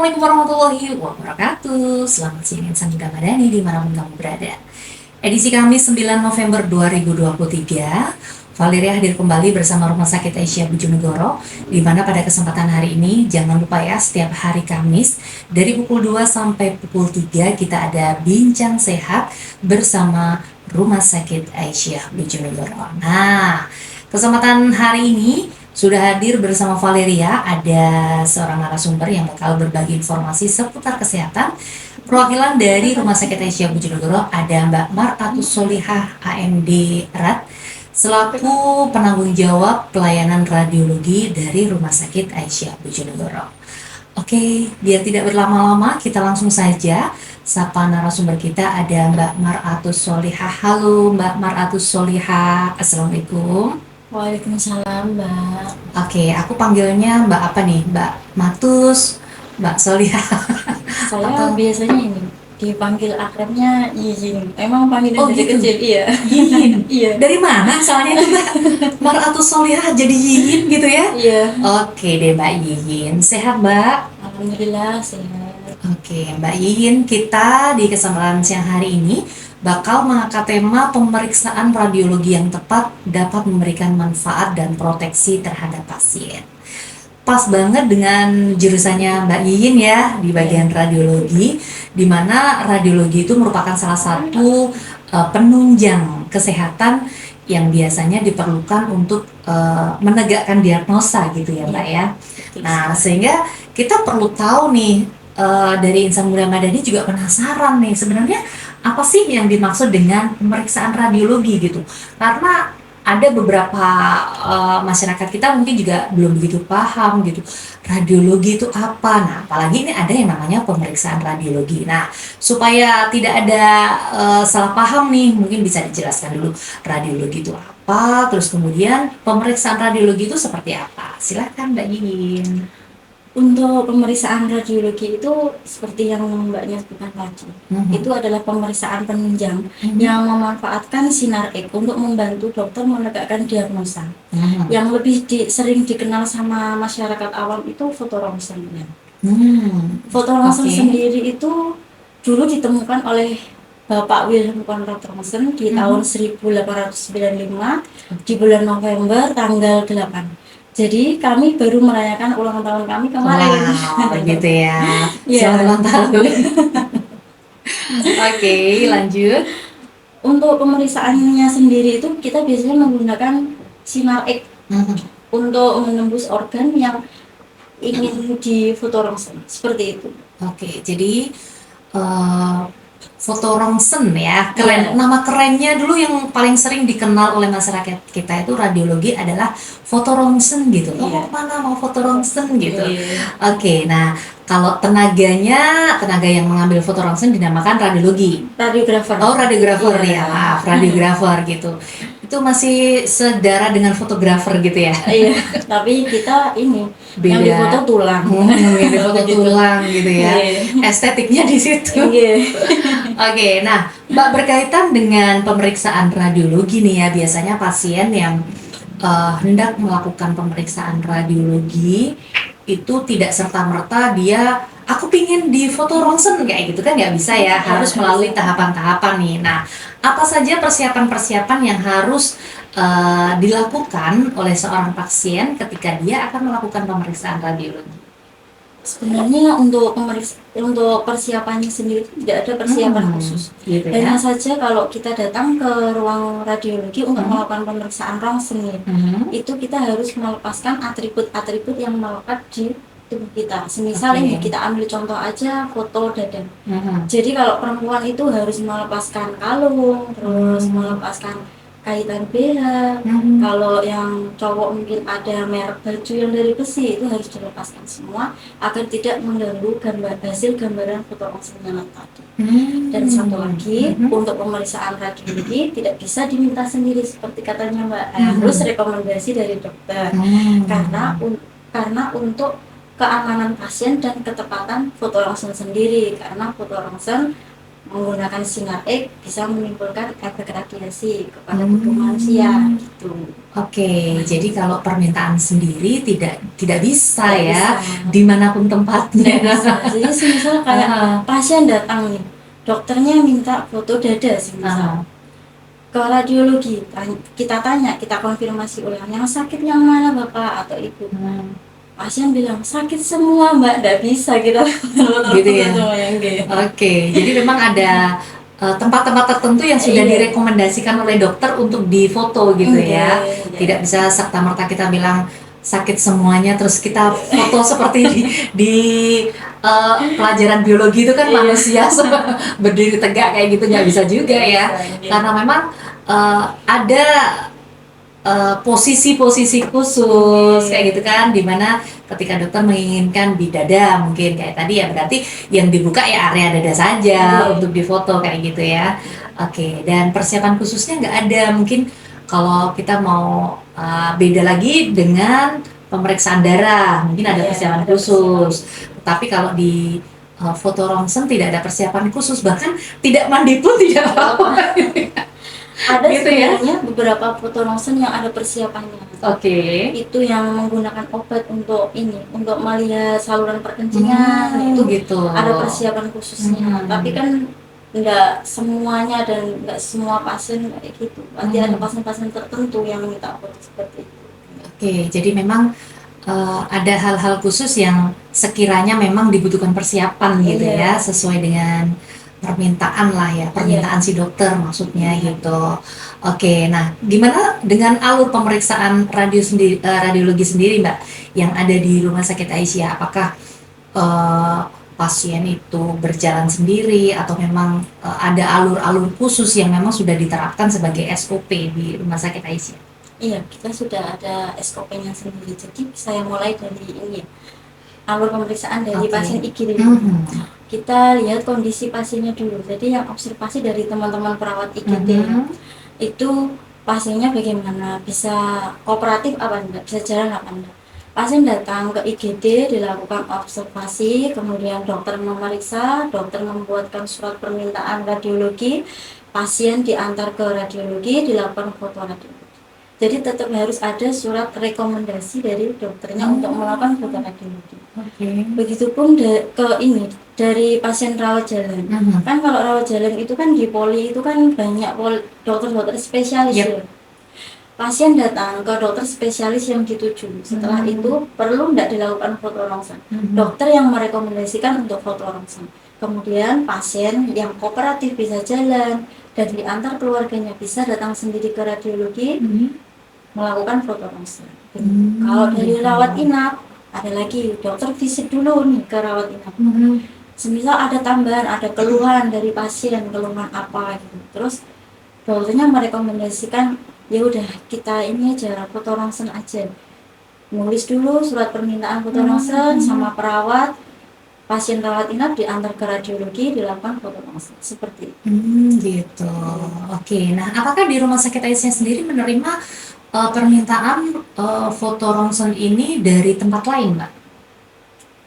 Assalamualaikum warahmatullahi wabarakatuh. Selamat siang Insan Muda Madani dimanapun kamu berada. Edisi Kamis 9 November 2023, Valeria hadir kembali bersama Rumah Sakit Aisyah Bojonegoro, di mana pada kesempatan hari ini jangan lupa ya, setiap hari Kamis dari pukul 2 sampai pukul 3 kita ada Bincang Sehat bersama Rumah Sakit Aisyah Bojonegoro. Nah, kesempatan hari ini sudah hadir bersama Valeria, ada seorang narasumber yang bakal berbagi informasi seputar kesehatan. Perwakilan dari Rumah Sakit Aisyah Bojonegoro ada Mbak Mar'atus Solihah AMD RAD selaku penanggung jawab pelayanan radiologi dari Rumah Sakit Aisyah Bojonegoro. Oke, biar tidak berlama-lama kita langsung saja sapa narasumber kita, ada Mbak Mar'atus Solihah. Halo Mbak Mar'atus Solihah, Assalamualaikum. Waalaikumsalam, Mbak. Oke, aku panggilnya Mbak apa nih? Mbak Matus, Mbak Solihah. Saya Atau- biasanya ini dipanggil akrabnya Yijin. Emang panggilan Oh, dari gitu? kecil, iya. Yiyin. Iya. Dari mana soalnya itu Mbak? Mar'atus Solihah jadi Yiyin gitu ya? Iya. Oke deh Mbak Yiyin. Sehat Mbak? Alhamdulillah sehat. Oke Mbak Yiyin, kita di kesempatan siang hari ini bakal mengangkat tema pemeriksaan radiologi yang tepat dapat memberikan manfaat dan proteksi terhadap pasien. Pas banget dengan jurusannya Mbak Yiyin ya di bagian radiologi, di mana radiologi itu merupakan salah satu penunjang kesehatan yang biasanya diperlukan untuk menegakkan diagnosa gitu ya Mbak ya. Nah, sehingga kita perlu tahu nih, dari Insan Muda Madani juga penasaran nih sebenarnya apa sih yang dimaksud dengan pemeriksaan radiologi gitu. Karena ada beberapa masyarakat kita mungkin juga belum begitu paham gitu. Radiologi itu apa? Nah, apalagi ini ada yang namanya pemeriksaan radiologi. Nah, supaya tidak ada salah paham nih, mungkin bisa dijelaskan dulu radiologi itu apa, terus kemudian pemeriksaan radiologi itu seperti apa. Silakan Mbak Yiyin. Untuk pemeriksaan radiologi itu seperti yang Mbaknya sebutkan tadi, itu adalah pemeriksaan penunjang yang memanfaatkan sinar X untuk membantu dokter menegakkan diagnosa. Yang lebih sering dikenal sama masyarakat awam itu fotorongsen. Foto rongsen Oke. sendiri itu dulu ditemukan oleh Bapak Wilhelm Conrad Rongsen di tahun 1895 di bulan November tanggal 8. Jadi kami baru merayakan ulang tahun kami kemarin. Wow, gitu ya. Iya. Selamat ulang tahun. Oke, lanjut. Untuk pemeriksaannya sendiri itu kita biasanya menggunakan sinar X untuk menembus organ yang ingin di fotorongsen, seperti itu. Oke, jadi fotorongsen ya, keren. Iya. Nama kerennya dulu yang paling sering dikenal oleh masyarakat kita itu radiologi adalah fotorongsen gitu. Oh, Iya. mau kemana? Mau fotorongsen gitu. Iya. Oke, nah kalau tenaga yang mengambil fotorongsen dinamakan radiologi. Radiografer. Oh, radiografer Iya. ya, maaf, radiografer gitu. Itu masih sedara dengan fotografer gitu ya. Iya, tapi kita ini yang Beda. difoto tulang. Yang difoto tulang gitu ya. Iya. Estetiknya di situ. Iya. Oke, nah Mbak, berkaitan dengan pemeriksaan radiologi nih ya, biasanya pasien yang hendak melakukan pemeriksaan radiologi itu tidak serta-merta dia aku pingin di foto rongsen kayak gitu kan, nggak bisa ya, harus melalui tahapan-tahapan nih. Nah, apa saja persiapan-persiapan yang harus dilakukan oleh seorang pasien ketika dia akan melakukan pemeriksaan radiologi? Sebenarnya untuk persiapannya sendiri tidak ada persiapan khusus. Gitu ya. Hanya saja kalau kita datang ke ruang radiologi untuk melakukan pemeriksaan rongsen, itu kita harus melepaskan atribut-atribut yang melekat di tubuh kita. Semisal Oke. ini kita ambil contoh aja foto dada. Jadi kalau perempuan itu harus melepaskan kalung, terus melepaskan kaitan BH. Kalau yang cowok mungkin ada merek baju yang dari besi, itu harus dilepaskan semua agar tidak mengganggu hasil gambaran foto rongsennya tadi. Dan satu lagi, untuk pemeriksaan radiologi tidak bisa diminta sendiri seperti katanya Mbak, harus rekomendasi dari dokter. Karena untuk keamanan pasien dan ketepatan foto rongsen sendiri, karena foto rongsen menggunakan sinar X bisa menimbulkan efek radiasi kepada tubuh manusia gitu. Oke, jadi kalau permintaan sendiri tidak bisa Nggak ya, bisa. dimanapun tempatnya. Nggak bisa. Jadi semisal kayak pasien datang nih, dokternya minta foto dada semisal. Ke radiologi, kita tanya, kita konfirmasi ulang, yang sakit yang mana bapak atau ibu. Pasien bilang sakit semua mbak, nggak bisa kita Gitu ya. semuanya Oke, jadi memang ada tempat-tempat tertentu yang sudah Iya. direkomendasikan oleh dokter untuk difoto gitu ya. Iya. Tidak bisa serta-merta kita bilang sakit semuanya terus kita foto seperti di pelajaran biologi itu kan Iya. manusia berdiri tegak kayak gitu, nggak bisa juga ya. Bisa. Karena memang ada posisi-posisi khusus kayak gitu kan, dimana ketika dokter menginginkan di dada mungkin kayak tadi ya, berarti yang dibuka ya area dada saja untuk difoto kayak gitu ya. Oke, dan persiapan khususnya nggak ada mungkin. Kalau kita mau beda lagi dengan pemeriksaan darah, mungkin ada persiapan khusus. Tapi kalau di foto ronsen tidak ada persiapan khusus, bahkan tidak mandi pun tidak apa-apa. Ada gitu ya. sebenarnya beberapa foto ronsen yang ada persiapannya. Oke. Itu yang menggunakan obat untuk ini, untuk melihat saluran perkencingan, itu gitu. ada persiapan khususnya. Tapi kan nggak semuanya dan nggak semua pasien kayak gitu. Pasti ada pasien-pasien tertentu yang minta foto seperti itu. Oke, jadi memang ada hal-hal khusus yang sekiranya memang dibutuhkan persiapan gitu ya, sesuai dengan permintaan lah ya, permintaan si dokter maksudnya gitu. Oke, nah gimana dengan alur pemeriksaan radiologi sendiri Mbak yang ada di Rumah Sakit Aisyah? Apakah pasien itu berjalan sendiri atau memang ada alur-alur khusus yang memang sudah diterapkan sebagai SOP di Rumah Sakit Aisyah? Iya, kita sudah ada SOP-nya sendiri. Jadi saya mulai dari ini, alur pemeriksaan dari pasien IGD. Kita lihat kondisi pasiennya dulu. Jadi yang observasi dari teman-teman perawat IGD itu pasiennya bagaimana, bisa kooperatif apa enggak, bisa jalan apa enggak. Pasien datang ke IGD, dilakukan observasi, kemudian dokter memeriksa, dokter membuatkan surat permintaan radiologi, pasien diantar ke radiologi, dilakukan foto radiologi. Jadi tetap harus ada surat rekomendasi dari dokternya untuk melakukan foto radiologi. Begitupun ke ini dari pasien rawat jalan. Kan kalau rawat jalan itu kan di poli itu kan banyak dokter-dokter spesialis ya. Pasien datang ke dokter spesialis yang dituju. Setelah itu perlu tidak dilakukan foto ronsen. Dokter yang merekomendasikan untuk foto ronsen. Kemudian pasien yang kooperatif bisa jalan dan diantar keluarganya bisa datang sendiri ke radiologi melakukan foto ronsen. Kalau dari rawat inap ada lagi dokter visit dulu nih ke rawat inap. Semisal ada tambahan, ada keluhan dari pasien, keluhan apa gitu. Terus dokternya merekomendasikan ya udah kita ini aja foto ronsen aja. Nulis dulu surat permintaan foto ronsen sama perawat. Pasien rawat inap diantar ke radiologi, dilakukan foto ronsen seperti itu. Gitu. Oke, nah apakah di Rumah Sakit Aisyah sendiri menerima permintaan foto ronsen ini dari tempat lain, Mbak?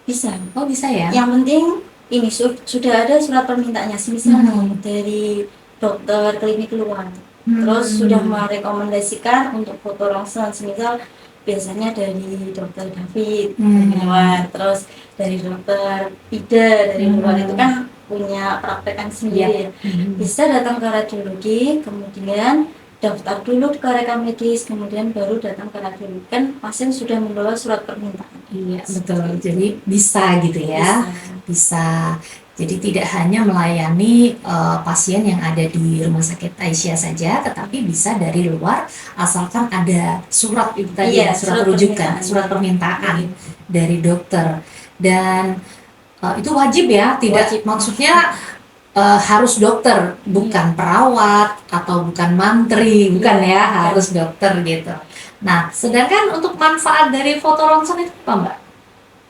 Bisa. Oh, bisa ya? Yang penting ini sudah ada surat permintaannya, misalnya dari dokter klinik luar. Terus sudah merekomendasikan untuk foto ronsen, misal biasanya dari dokter David dari luar, terus dari dokter Ida dari luar itu kan punya praktekan sendiri. Bisa datang ke radiologi, kemudian daftar dulu ke rekam medis, kemudian baru datang ke radiologi. Kan pasien sudah membawa surat permintaan. Iya, betul. Jadi bisa gitu ya. Bisa. Jadi tidak hanya melayani pasien yang ada di Rumah Sakit Aisyah saja, tetapi bisa dari luar asalkan ada surat itu tadi ya, surat rujukan, surat permintaan dari dokter. Dan itu wajib ya, tidak maksudnya harus dokter, bukan perawat atau bukan mantri, bukan ya, harus dokter gitu. Nah, sedangkan untuk manfaat dari foto ronsen itu apa, Mbak?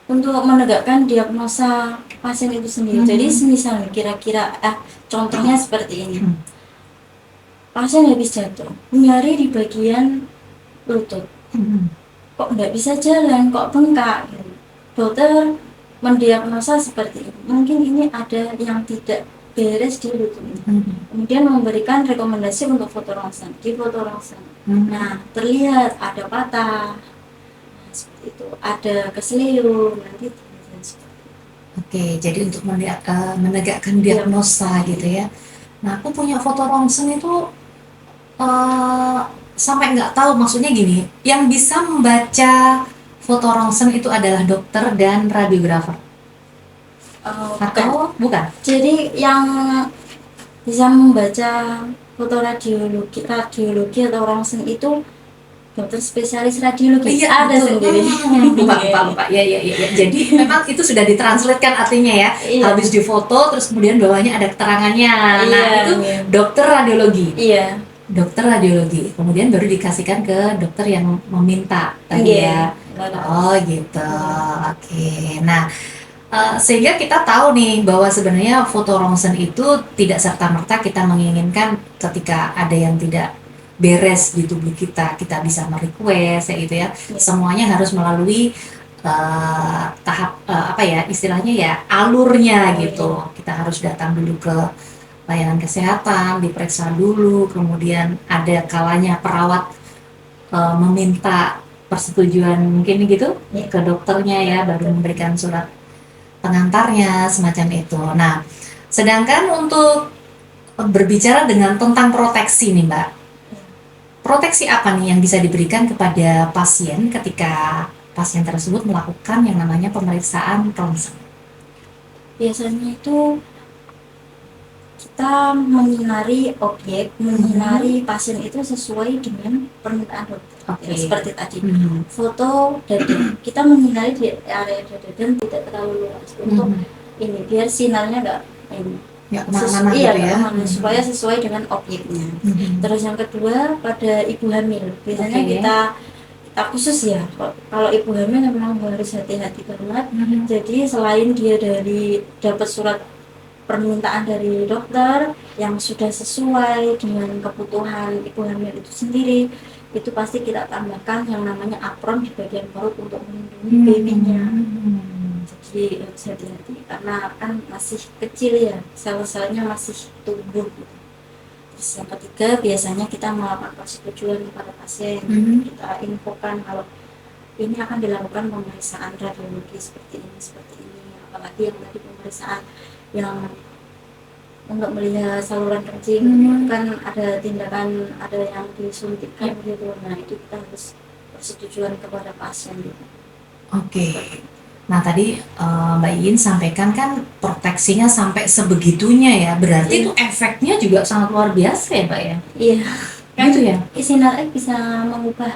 Untuk menegakkan diagnosa pasien itu sendiri. Jadi misalnya kira-kira contohnya seperti ini. Pasien habis jatuh, nyari di bagian lutut. Kok nggak bisa jalan, kok bengkak gitu. Dokter mendiagnosa seperti ini. Mungkin ini ada yang tidak beres di lutut. Kemudian memberikan rekomendasi untuk foto ronsen, di foto ronsen. Nah, terlihat ada patah, nah, seperti itu, ada keselio, nanti terlihat seperti itu. Oke, jadi untuk menegakkan diagnosa gitu ya. Nah, aku punya foto ronsen itu eh, sampai nggak tahu, maksudnya gini, yang bisa membaca foto ronsen itu adalah dokter dan radiografer. Bukan. Atau bukan? Jadi yang bisa membaca foto radiologi atau ronsen itu dokter spesialis radiologi. Iya, ada betul. sendiri. Lupa. Ya. Jadi memang itu sudah ditranslatekan artinya ya. Iya. Habis difoto, terus kemudian bawahnya ada keterangannya. Nah, Iya, itu iya. dokter radiologi. Iya. Dokter radiologi. Kemudian baru dikasihkan ke dokter yang meminta tadi ya. Oh gitu. Oke. Nah, sehingga kita tahu nih bahwa sebenarnya foto ronsen itu tidak serta-merta kita menginginkan ketika ada yang tidak beres di tubuh kita bisa merequest ya gitu ya. Semuanya harus melalui tahap apa ya istilahnya ya, alurnya gitu. Kita harus datang dulu ke layanan kesehatan, diperiksa dulu, kemudian ada kalanya perawat meminta persetujuan mungkin gitu ke dokternya ya, baru memberikan surat pengantarnya semacam itu. Nah, sedangkan untuk berbicara tentang proteksi nih Mbak, proteksi apa nih yang bisa diberikan kepada pasien ketika pasien tersebut melakukan yang namanya pemeriksaan ronsen? Biasanya itu kita menyinari objek, menyinari pasien itu sesuai dengan permintaan dokter. Okay. Ya, seperti tadi, foto dada, kita menyinari di area dada dan tidak terlalu luas untuk ini biar sinarnya nggak ini. Ya, kemana-mana gitu ya. Supaya sesuai dengan objeknya. Terus yang kedua pada ibu hamil, biasanya kita khusus ya, kalau ibu hamil memang harus hati-hati banget. Jadi selain dia dapat surat permintaan dari dokter yang sudah sesuai dengan kebutuhan ibu hamil itu sendiri, itu pasti kita tambahkan yang namanya apron di bagian perut untuk melindungi babynya. Jadi harus hati-hati karena kan masih kecil ya, sel-selnya masih tumbuh. Terus yang ketiga, biasanya kita melakukan persetujuan kepada pasien. Kita infokan kalau ini akan dilakukan pemeriksaan radiologi seperti ini, apalagi yang tadi pemeriksaan yang untuk melihat saluran kencing, kan ada tindakan, ada yang disuntikkan gitu. Nah, itu kita harus persetujuan kepada pasien gitu. Oke. Nah, tadi Mbak Iin sampaikan kan proteksinya sampai sebegitunya ya, berarti itu efeknya juga sangat luar biasa ya Mbak ya? Iya. Gitu ya? Sinar X bisa mengubah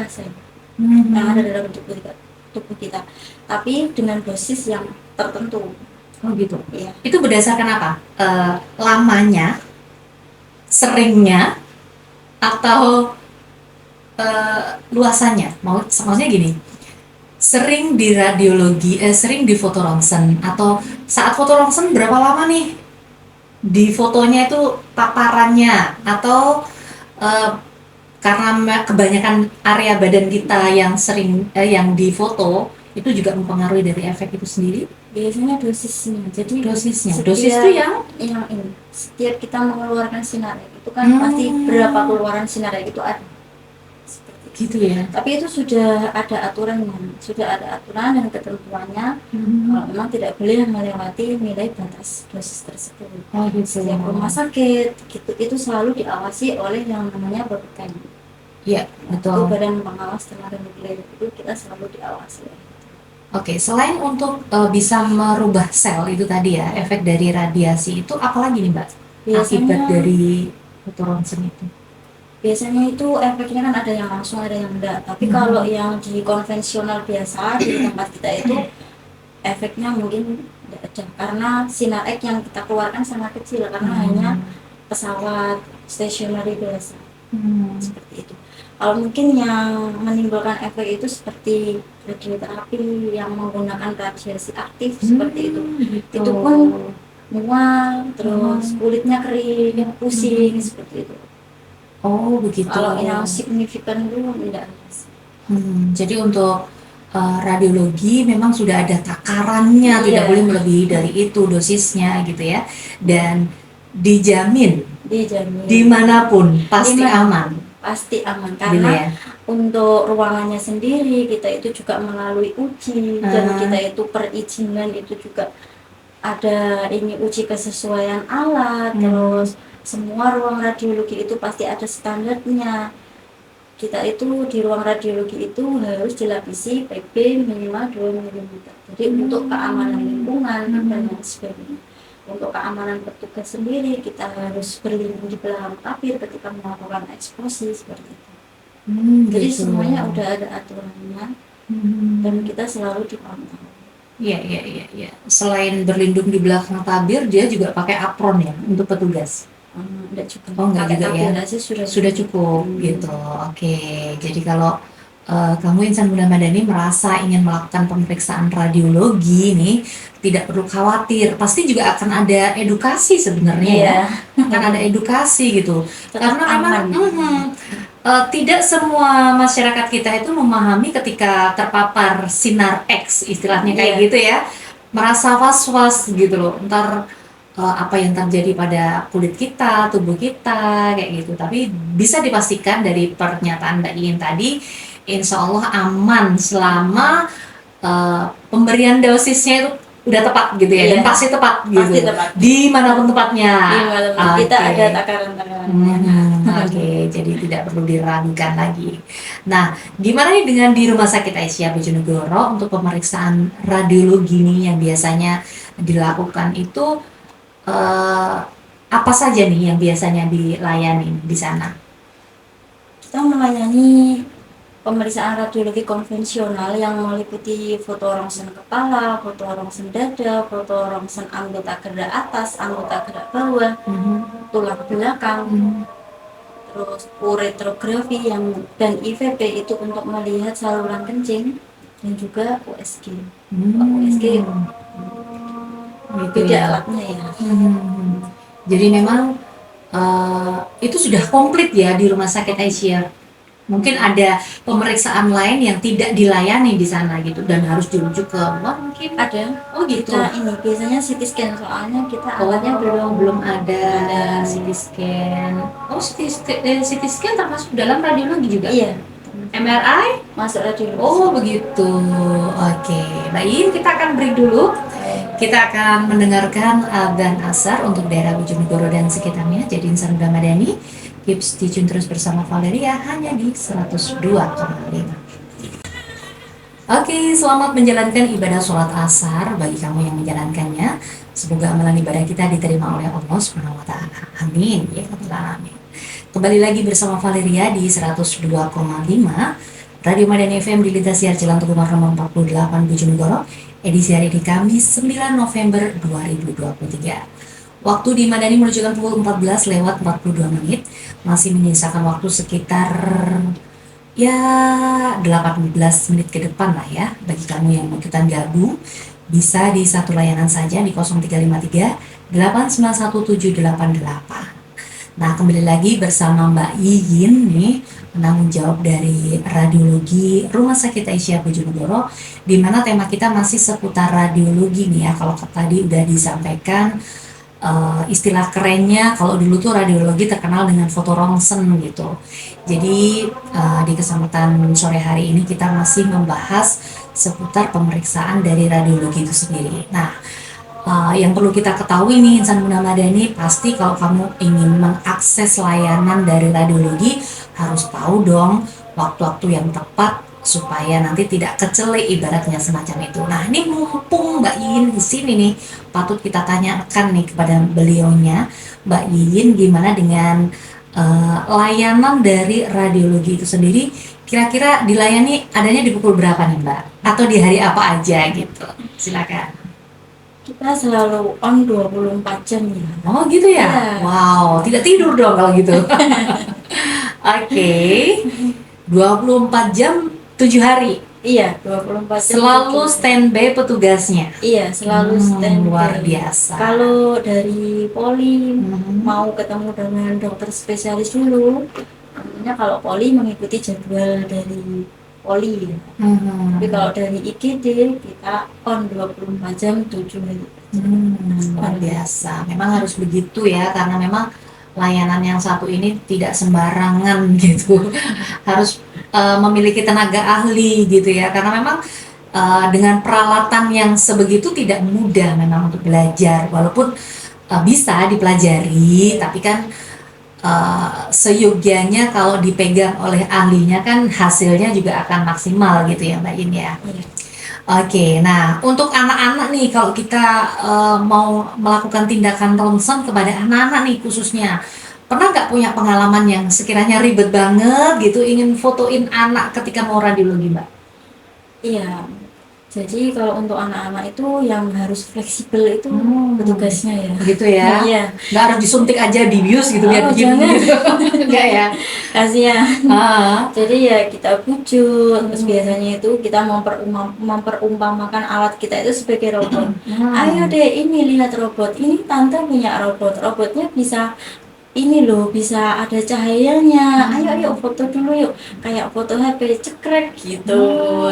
sel yang ada dalam tubuh kita, tapi dengan dosis yang tertentu. Oh gitu. Iya. Itu berdasarkan apa? Lamanya, seringnya, atau luasannya? Maksudnya gini, sering di radiologi, sering di foto ronsen, atau saat foto ronsen berapa lama nih di fotonya itu paparannya, atau karena kebanyakan area badan kita yang sering yang difoto itu juga mempengaruhi dari efek itu sendiri? Biasanya dosisnya. Jadi dosis itu yang ini. Setiap kita mengeluarkan sinar itu kan pasti berapa keluaran sinar itu ada. Seperti gitu ya. Tapi itu sudah ada aturannya, dan ketentuannya. Kalau memang tidak boleh melewati nilai batas dosis tersebut. Oh, gitu. Setiap rumah sakit itu selalu diawasi oleh yang namanya BPOM. Iya, betul. Itu Badan Pengawas Tenaga Nuklir, itu kita selalu diawasi. Oke, selain untuk bisa merubah sel itu tadi ya, efek dari radiasi itu apalagi nih Mbak? Akibat dari foto ronsen itu? Biasanya itu efeknya kan ada yang langsung, ada yang enggak. Tapi kalau yang di konvensional biasa di tempat kita itu efeknya mungkin tidak ada, karena sinar X yang kita keluarkan sangat kecil karena hanya pesawat stationary biasa. Seperti itu. Kalau mungkin yang menimbulkan efek itu seperti radioterapi yang menggunakan radiasi aktif seperti itu. Itu pun mual, terus kulitnya kering, pusing seperti itu. Oh begitu. Kalau yang signifikan itu tidak ada. Jadi untuk radiologi memang sudah ada takarannya, tidak Iya. boleh melebihi dari itu dosisnya gitu ya, dan dijamin dimanapun pasti aman Pasti aman gitu karena ya. untuk ruangannya sendiri kita itu juga melalui uji dan kita itu perizinan itu juga ada ini uji kesesuaian alat, terus semua ruang radiologi itu pasti ada standarnya. Kita itu di ruang radiologi itu harus dilapisi PP minimal 2 mm. Jadi untuk keamanan lingkungan dan lain sebagainya. Untuk keamanan petugas sendiri kita harus berlindung di belakang tabir ketika melakukan eksposi seperti itu. Jadi Gitu. semuanya udah ada aturannya dan kita selalu dipantau. Iya. Selain berlindung di belakang tabir, dia juga pakai apron ya untuk petugas. Enggak juga. Oh enggak Pakai juga ya. tabir aja Sudah cukup gitu. Oke. Jadi kalau kamu Insan Muda Madani merasa ingin melakukan pemeriksaan radiologi nih, tidak perlu khawatir. Pasti juga akan ada edukasi sebenarnya ya. Akan ada edukasi gitu. Tetap Karena memang aman. tidak semua masyarakat kita itu memahami ketika terpapar sinar X istilahnya kayak Iya. gitu ya, merasa was-was gitu loh, ntar apa yang terjadi pada kulit kita, tubuh kita kayak gitu. Tapi bisa dipastikan dari pernyataan Mbak Iin tadi, insya Allah aman selama pemberian dosisnya itu udah tepat gitu ya, dan Iya. pasti tepat gitu. Pasti tepat. Dimanapun tempatnya. Kita Oke. ada takaran-takarannya. Oke, jadi tidak perlu diragukan lagi. Nah, gimana nih dengan di Rumah Sakit Aisyah Bojonegoro untuk pemeriksaan radiologi nih yang biasanya dilakukan itu apa saja nih yang biasanya dilayani di sana? Kita melayani pemeriksaan radiologi konvensional yang meliputi foto rongsen kepala, foto rongsen dada, foto rongsen anggota gerak atas, anggota gerak bawah, tulang belakang, terus uretrografi dan IVP itu untuk melihat saluran kencing, dan juga USG. USG Gitu beda ya. alatnya ya. Jadi memang itu sudah komplit ya di Rumah Sakit Aisyah. Mungkin ada pemeriksaan lain yang tidak dilayani di sana gitu dan harus dirujuk ke luar mungkin. Ada. Oh gitu. Kita ini biasanya CT scan, soalnya kita alatnya belum ada CT scan. Oh, CT scan termasuk dalam radiologi juga? Iya. MRI? Masuk radiologi. Oh begitu. Oke, baik, kita akan break dulu. Kita akan mendengarkan adzan asar untuk daerah Bojonegoro dan sekitarnya. Jadi Insan Muda Madani, keep stay tune terus bersama Valeria hanya di 102,5. Oke, selamat menjalankan ibadah sholat asar bagi kamu yang menjalankannya. Semoga amalan ibadah kita diterima oleh Allah Subhanahu wa Ta'ala. Amin. Ya Rabbal Alamin. Kembali lagi bersama Valeria di 102,5 Radio Madani FM di lintas siar Jalan Tugu Marham 48 Bojonegoro. Edisi hari ini Kamis 9 November 2023. Waktu di Madani menunjukkan pukul 14 lewat 42 menit. Masih menyisakan waktu sekitar 18 menit ke depan lah ya. Bagi kamu yang mau ikutan gabung, bisa di satu layanan saja di 0353 8917888. Nah, kembali lagi bersama Mbak Iin nih, penanggung jawab dari radiologi Rumah Sakit Aisyah Bojonegoro, di mana tema kita masih seputar radiologi nih ya. Kalau tadi udah disampaikan istilah kerennya, kalau dulu tuh radiologi terkenal dengan foto rongsen gitu. Jadi di kesempatan sore hari ini kita masih membahas seputar pemeriksaan dari radiologi itu sendiri. Nah, yang perlu kita ketahui nih Insan Muda Madani, pasti kalau kamu ingin mengakses layanan dari radiologi harus tahu dong waktu-waktu yang tepat supaya nanti tidak kecele ibaratnya semacam itu. Nah, ini mumpung Mbak Iin di sini nih, patut kita tanyakan nih kepada beliaunya, Mbak Iin, gimana dengan layanan dari radiologi itu sendiri? Kira-kira dilayani adanya di pukul berapa nih Mbak? Atau di hari apa aja gitu? Silakan. Kita selalu on 24 jam ya. Oh gitu ya? Ya. Wow, tidak tidur dong kalau gitu. Oke. 24 jam 7 hari. Iya, 24 jam. Selalu standby petugasnya. Iya, selalu standby. Luar biasa. Kalau dari poli mau ketemu dengan dokter spesialis dulu, tentunya kalau poli mengikuti jadwal dari poli. Tapi kalau dari IGD kita on 24 jam 7 hari. Luar biasa. Memang harus begitu ya, karena memang layanan yang satu ini tidak sembarangan gitu. Harus memiliki tenaga ahli gitu ya, karena memang dengan peralatan yang sebegitu tidak mudah memang untuk belajar, walaupun bisa dipelajari, tapi kan seyogyanya kalau dipegang oleh ahlinya kan hasilnya juga akan maksimal gitu ya Mbak In ya. Oke, nah untuk anak-anak nih, kalau kita mau melakukan tindakan ronsen kepada anak-anak nih khususnya, pernah nggak punya pengalaman yang sekiranya ribet banget gitu, ingin fotoin anak ketika mau radiologi Mbak? Iya. Jadi kalau untuk anak-anak itu yang harus fleksibel itu petugasnya ya. Begitu ya? Iya. Nggak harus disuntik aja, dibius gitu, biar diem jangan. gitu. Enggak ya? Kasihan. Jadi ya kita bujuk, terus biasanya itu kita memperumpamakan alat kita itu sebagai robot. Ayo deh, ini lihat robot, ini tante punya robot, robotnya bisa ini loh, bisa ada cahayanya. Ayo foto dulu yuk, kayak foto HP cekrek gitu.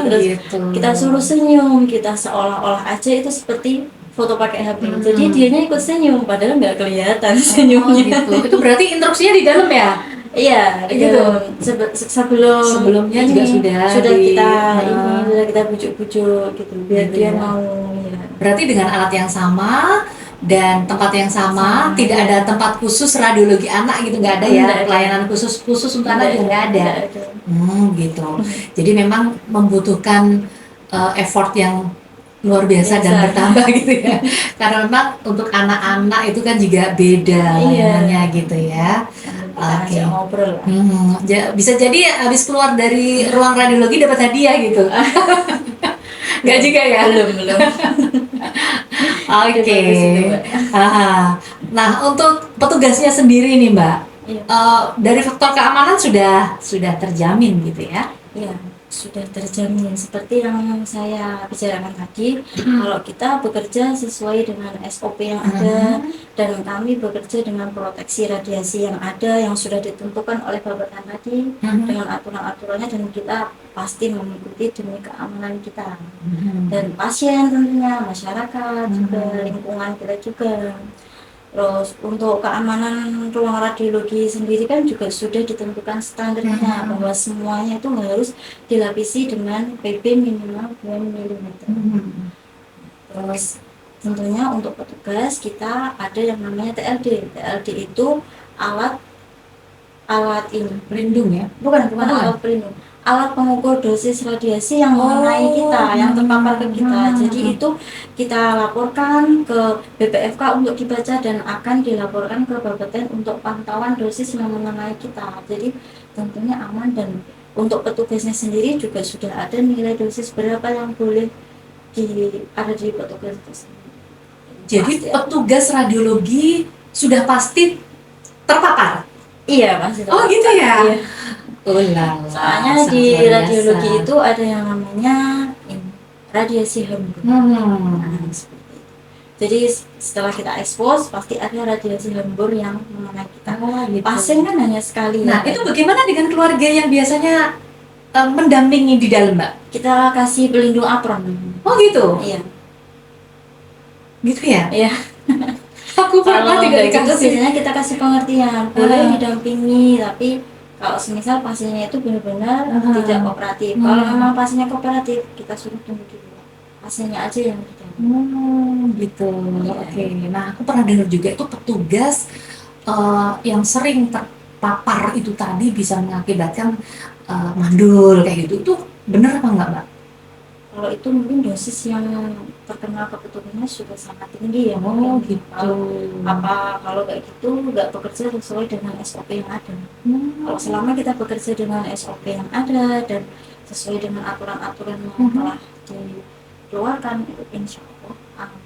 Terus kita suruh senyum, kita seolah-olah aja itu seperti foto pakai HP. Jadi dianya ikut senyum padahal nggak kelihatan senyumnya. Gitu. Itu berarti instruksinya di dalam ya? Iya, gitu. Sebelumnya juga sudah kita bujuk-bujuk gitu biar dia mau ya. Berarti dengan alat yang sama dan tempat yang sama, tidak ada tempat khusus radiologi anak gitu, nggak ada ya? Pelayanan khusus untuk anak juga nggak ada. Gitu. Jadi memang membutuhkan effort yang luar biasa dan bertambah gitu ya. Karena memang untuk anak-anak itu kan juga beda layanannya gitu ya. Oke. Ngobrol. Bisa jadi habis keluar dari ruang radiologi dapat hadiah gitu. Nggak juga ya? Belum. Oke. Nah, untuk petugasnya sendiri nih Mbak, dari faktor keamanan sudah terjamin gitu ya? Iya, sudah terjamin. Seperti yang saya bicarakan tadi, kalau kita bekerja sesuai dengan SOP yang ada, dan kami bekerja dengan proteksi radiasi yang ada, yang sudah ditentukan oleh Bapak tadi, dengan aturan-aturannya, dan kita pasti mengikuti demi keamanan kita. Dan pasien tentunya, masyarakat juga, lingkungan kita juga. Terus untuk keamanan ruang radiologi sendiri kan juga sudah ditentukan standarnya, bahwa semuanya itu harus dilapisi dengan PB minimal 2 mm. Terus tentunya untuk petugas kita ada yang namanya TLD. TLD itu alat ini pelindung ya? Bukan alat pelindung. Alat pengukur dosis radiasi yang mengenai kita, yang terpapar ke kita. Jadi itu kita laporkan ke BPFK untuk dibaca dan akan dilaporkan ke Bapeten untuk pantauan dosis yang mengenai kita. Jadi tentunya aman, dan untuk petugasnya sendiri juga sudah ada nilai dosis berapa yang boleh ada di petugas itu. Jadi petugas radiologi sudah pasti terpapar? Iya, pasti terpapar. Oh gitu ya? Iya. Soalnya di radiologi itu ada yang namanya radiasi hembur. Jadi setelah kita expose pasti ada radiasi hembur yang mengenai kita. Gitu. Pasien kan hanya sekali. Nah itu bagaimana dengan keluarga yang biasanya mendampingi di dalam Mbak? Kita kasih pelindung apron. Oh gitu? Iya. Gitu ya? Iya. Aku pernah tidak dikasih. Biasanya kita kasih pengertian, boleh didampingi, tapi kalau semisal pasiennya itu benar-benar tidak kooperatif. Kalau memang pasiennya kooperatif, kita suruh tunggu dulu. Pasiennya aja yang gitu. Oke. Nah, aku pernah dengar juga itu petugas yang sering terpapar itu tadi bisa mengakibatkan mandul kayak gitu. Itu benar apa enggak, Mbak? Kalau itu mungkin dosis yang terkena ke petugasnya sudah sangat tinggi ya. Gitu. Apa kalau kayak gitu nggak bekerja sesuai dengan SOP yang ada. Kalau selama kita bekerja dengan SOP yang ada dan sesuai dengan aturan-aturan yang telah dikeluarkan, itu insya Allah aman.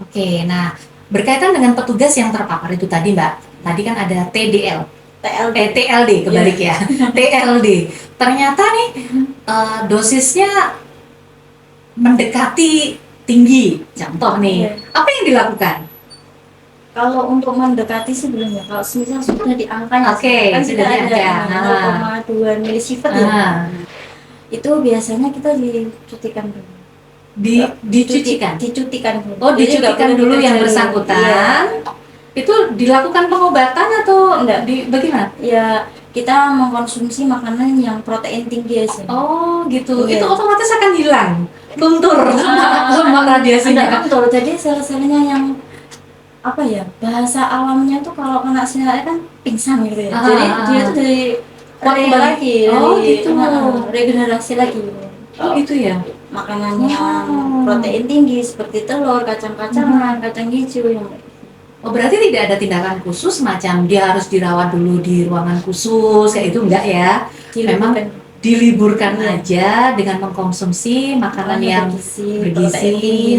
Oke, nah berkaitan dengan petugas yang terpapar itu tadi Mbak, tadi kan ada TLD kebalik ya. TLD ternyata nih dosisnya mendekati tinggi, contoh nih, apa yang dilakukan? Kalau untuk mendekati sih belum ya. Kalau misalnya sudah di angkanya, kan sudah ada 0,2 milisievert ya. itu biasanya kita dicutikan dulu. Dicutikan. Dicutikan dulu. Oh, Jadi nggak dicutikan boleh dulu yang bekerja bersangkutan. Iya. Itu dilakukan pengobatan atau Enggak. bagaimana? Ya kita mengkonsumsi makanan yang protein tinggi aja. Oh, gitu. Iya. Itu otomatis akan hilang, luntur sama radiasinya. Enggak luntur. Jadi sel-selnya yang apa ya, bahasa alamnya tuh kalau kena sinar kan pingsan gitu ya. Jadi dia tuh dari Kuat kembali. lagi, Oh, dari gitu. regenerasi lagi. Oh, gitu ya. Makanan yang protein tinggi seperti telur, kacang-kacangan, kacang hijau yang Oh, berarti tidak ada tindakan khusus macam dia harus dirawat dulu di ruangan khusus kayak itu enggak ya? Memang diliburkan Iya. aja dengan mengkonsumsi makanan yang bergizi, bergizi. protein tinggi.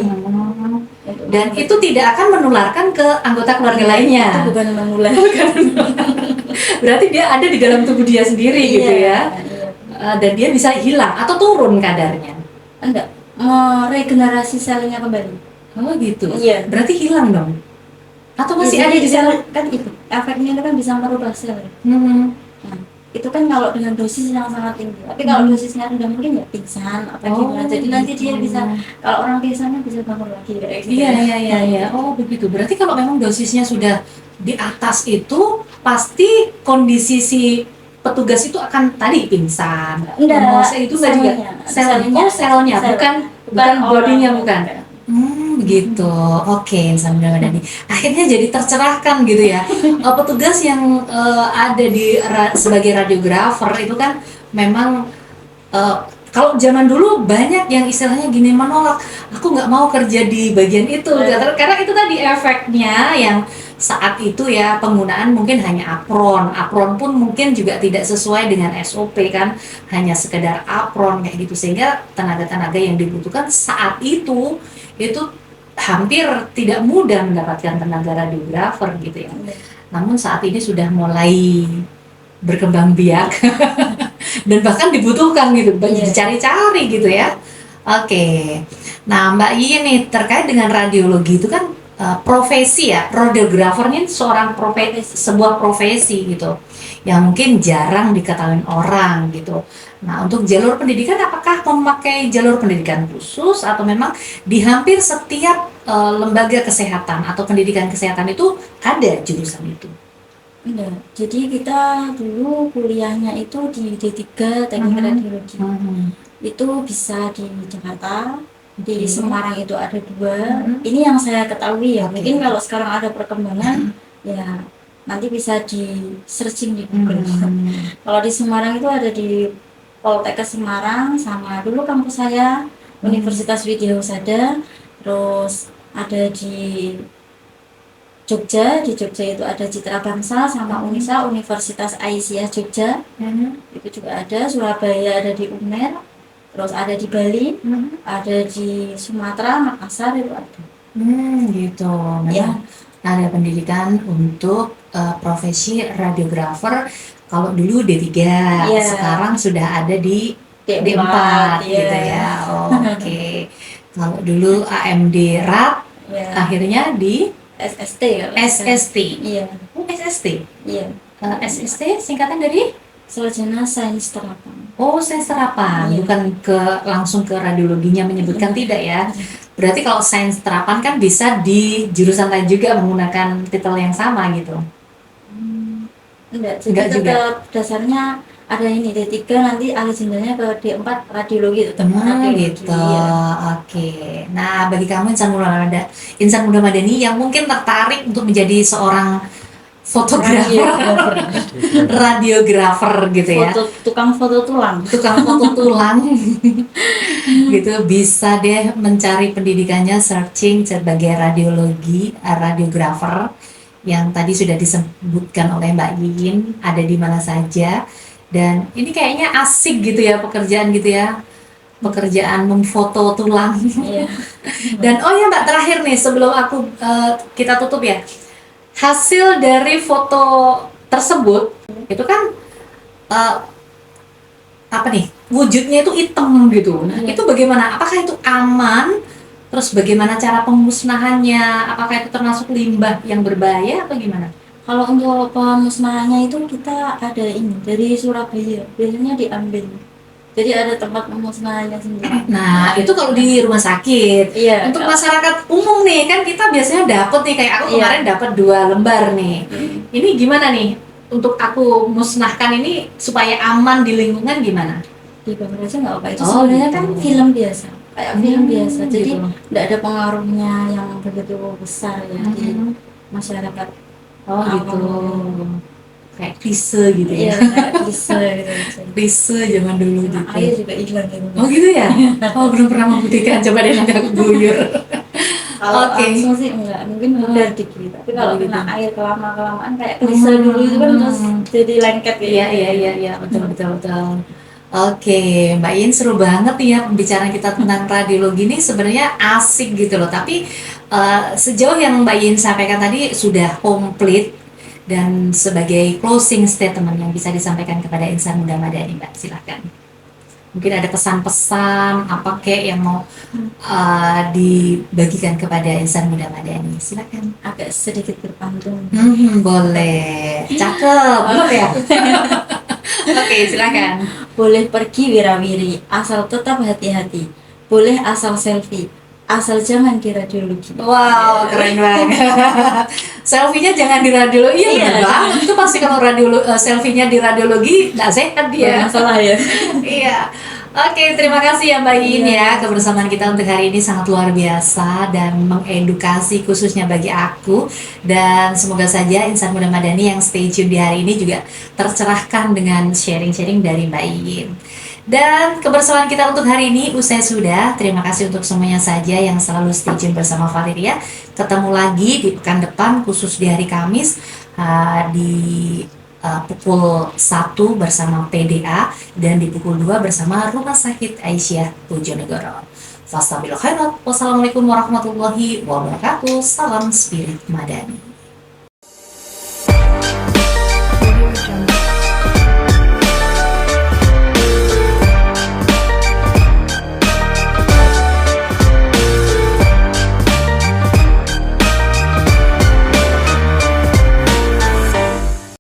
Dan itu tidak akan menularkan ke anggota keluarga Itu lainnya. bukan menular. Berarti dia ada di dalam tubuh dia sendiri gitu ya. Iya. Dan dia bisa hilang atau turun kadarnya. Enggak, meregenerasi selnya kembali. Oh, gitu. Iya. Berarti hilang dong. Atau masih ada Jadi di dalam? kan itu efeknya itu kan bisa merubah sel. Hmm. Nah, itu kan kalau dengan dosis yang sangat tinggi. Tapi kalau dosisnya rendah mungkin ya pingsan apa gimana. Jadi nanti dia bisa, kalau orang pingsannya bisa bangun lagi kayak gitu. Iya. Oh, begitu. Berarti kalau memang dosisnya sudah di atas itu, pasti kondisi si petugas itu akan tadi pingsan. Enggak, Itu enggak juga. Selnya, bukan bodinya, bukan. Begitu. Oke, Sandra Madani. Akhirnya jadi tercerahkan gitu ya. Petugas yang ada di sebagai radiografer itu kan memang kalau zaman dulu banyak yang istilahnya gini menolak, aku nggak mau kerja di bagian itu, karena itu tadi efeknya yang saat itu ya penggunaan mungkin hanya apron pun mungkin juga tidak sesuai dengan SOP kan, hanya sekedar apron kayak gitu, sehingga tenaga-tenaga yang dibutuhkan saat itu hampir tidak mudah mendapatkan tenaga radiografer gitu ya. Namun saat ini sudah mulai berkembang biak dan bahkan dibutuhkan gitu, dicari-cari gitu ya. Oke. Nah, Mbak Iyi nih terkait dengan radiologi itu kan profesi ya, radiografer ini sebuah profesi gitu yang mungkin jarang diketahui orang gitu. Nah, untuk jalur pendidikan apakah memakai jalur pendidikan khusus atau memang di hampir setiap lembaga kesehatan atau pendidikan kesehatan itu ada jurusan itu? Enggak. Jadi kita dulu kuliahnya itu di D3 Teknik Radiologi. Itu bisa di Jakarta, di Semarang itu ada 2. Ini yang saya ketahui ya. Mungkin kalau sekarang ada perkembangan ya nanti bisa di searching di Google. Kalau di Semarang itu ada di Poltekkes Semarang, sama dulu kampus saya Universitas Widya Husada, terus ada di Jogja. Di Jogja itu ada Citra Bangsa sama Unisa, Universitas Aisyah Jogja. Itu juga ada. Surabaya ada di UNER, terus ada di Bali, ada di Sumatera, Makassar itu ada. Gitu. Memang ada pendidikan untuk profesi radiografer. Kalau dulu D3, sekarang sudah ada di D4 gitu ya. Oke. Kalau dulu AMD RAD, akhirnya di SST. Iya. SST. Iya. SST singkatan dari Sarjana Sains Terapan. Oh, sains terapan, bukan langsung ke radiologinya menyebutkan, tidak ya. Berarti kalau sains terapan kan bisa di jurusan lain juga menggunakan titel yang sama gitu. Enggak juga. Tetap dasarnya ada ini D3, nanti agendanya ke D4 radiologi tetap gitu. Oke. Nah, bagi kamu insan muda Madani yang mungkin tertarik untuk menjadi seorang fotografer, radiografer gitu ya. Tukang foto tulang gitu, bisa deh mencari pendidikannya, searching sebagai radiografer yang tadi sudah disebutkan oleh Mbak Yiyin, ada di mana saja. Dan ini kayaknya asik gitu ya pekerjaan gitu ya, pekerjaan memfoto tulang. Dan oh ya Mbak, terakhir nih sebelum kita tutup ya, hasil dari foto tersebut itu kan wujudnya itu hitam gitu. Itu bagaimana? Apakah itu aman? Terus bagaimana cara pemusnahannya? Apakah itu termasuk limbah yang berbahaya atau gimana? Kalau untuk pemusnahannya itu kita ada ini dari Surabaya, biasanya diambil Jadi ada tempat pemusnahannya sendiri. Nah, itu kalau di rumah sakit. Iya. Untuk masyarakat umum nih, kan kita biasanya dapat nih, kayak aku Iya. kemarin dapat 2 lembar nih. Ini gimana nih? Untuk aku musnahkan ini supaya aman di lingkungan gimana? Dibakar aja nggak apa-apa. Itu Oh, sebenarnya gitu. kan film biasa, kayak film biasa. Jadi gitu. nggak ada pengaruhnya yang begitu besar ya di masyarakat. Oh, gitu. Kayak klise gitu Iya, ya. kayak bisa gitu. Klise zaman dulu Nah, gitu. air juga hilang gitu. Oh, gitu ya? Oh, belum pernah membuktikan. Coba deh nanti aku guyur. Kalau Oke. langsung sih enggak, mungkin udah dikit. Tapi kalau Oh, gitu. kena air kelamaan kayak klise dulu itu kan terus jadi lengket gitu. Iya, betul. Oke, Mbak Yin, seru banget nih ya pembicaraan kita tentang radiologi ini, sebenarnya asik gitu loh. Tapi sejauh yang Mbak Yin sampaikan tadi sudah komplit, dan sebagai closing statement yang bisa disampaikan kepada insan muda Madani, Mbak, silahkan. Mungkin ada pesan-pesan apa kek yang mau dibagikan kepada insan muda Madani, silakan. Agak sedikit berpantun. Boleh. Cakep, belum ya? Oke, silakan. Boleh pergi wirawiri, asal tetap hati-hati. Boleh asal selfie, asal jangan di radiologi. Wow, keren banget. Selfie-nya jangan di radiologi. Iya, benar banget. Itu pasti kalau selfie-nya di radiologi nggak sehat dia. Masalah ya. Iya. Oke, terima kasih ya Mbak Yin ya. Kebersamaan kita untuk hari ini sangat luar biasa dan mengedukasi khususnya bagi aku. Dan semoga saja insan muda Madani yang stay tune di hari ini juga tercerahkan dengan sharing-sharing dari Mbak Yin. Dan kebersamaan kita untuk hari ini usai sudah. Terima kasih untuk semuanya saja yang selalu stay tune bersama Valeria. Ketemu lagi di pekan depan khusus di hari Kamis di pukul 1 bersama PDA dan di pukul 2 bersama Rumah Sakit Aisyah Bojonegoro. Fastabilokhairat. Wassalamualaikum warahmatullahi wabarakatuh. Salam Spirit Madani.